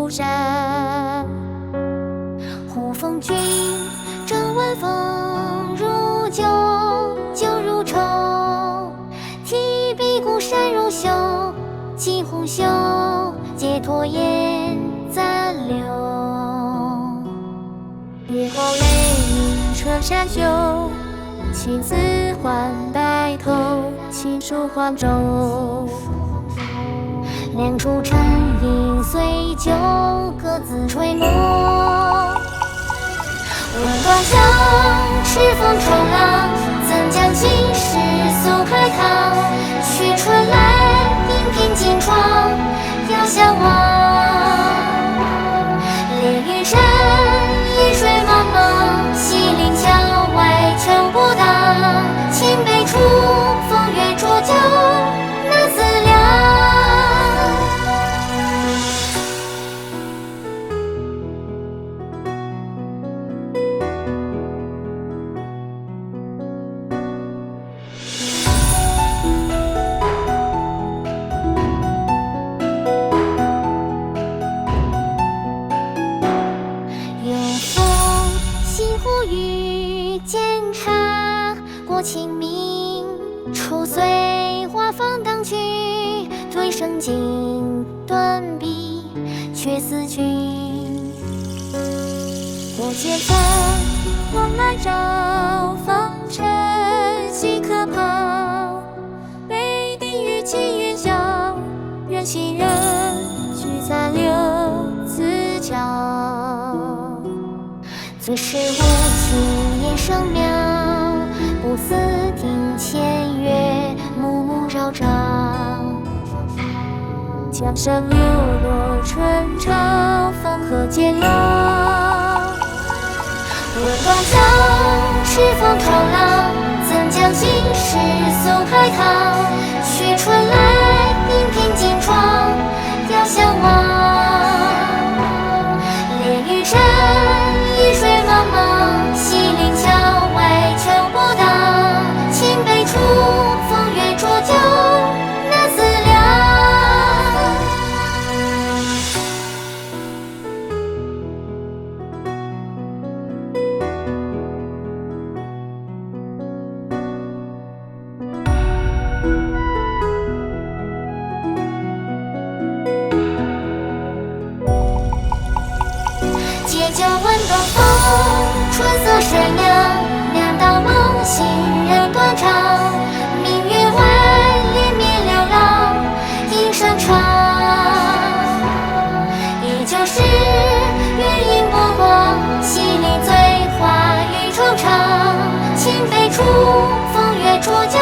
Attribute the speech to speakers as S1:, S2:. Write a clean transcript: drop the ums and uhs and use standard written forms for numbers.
S1: 孤山。呼风君，正晚风如酒，酒如愁。提笔孤山如绣，几红袖，解脱烟暂留。雨后雷鸣春山秀，青丝换白头，青树换舟。两处沉吟碎酒，各自吹墨。问断江，赤峰冲浪，怎将今世诉海棠？许春来，应凭金窗，遥相望。连云山，一水茫茫，西岭桥外秋不当。清杯处，风月浊酒，那自量。遇见茶，过清明，初岁花放荡去，对生尽断笔，却思君。过节返，往来照，芳尘细可抛。北定与寄云霄，愿行人聚在柳子桥。最是无情夜生渺，不似定千月，暮暮朝朝。江山流落春潮，芳荷渐老。问断江，赤峰冲浪，怎将今世诉海棠？许春来，应凭金窗，遥相望。连云山，一水茫茫，西岭桥外秋不当。清杯处，风月浊酒，那自量。借酒问东风，春色水凉，两道梦，行人断肠。明月外，连绵流浪，影深长。依旧是云影波光，西岭醉花与惆怅。清杯处，风月浊酒。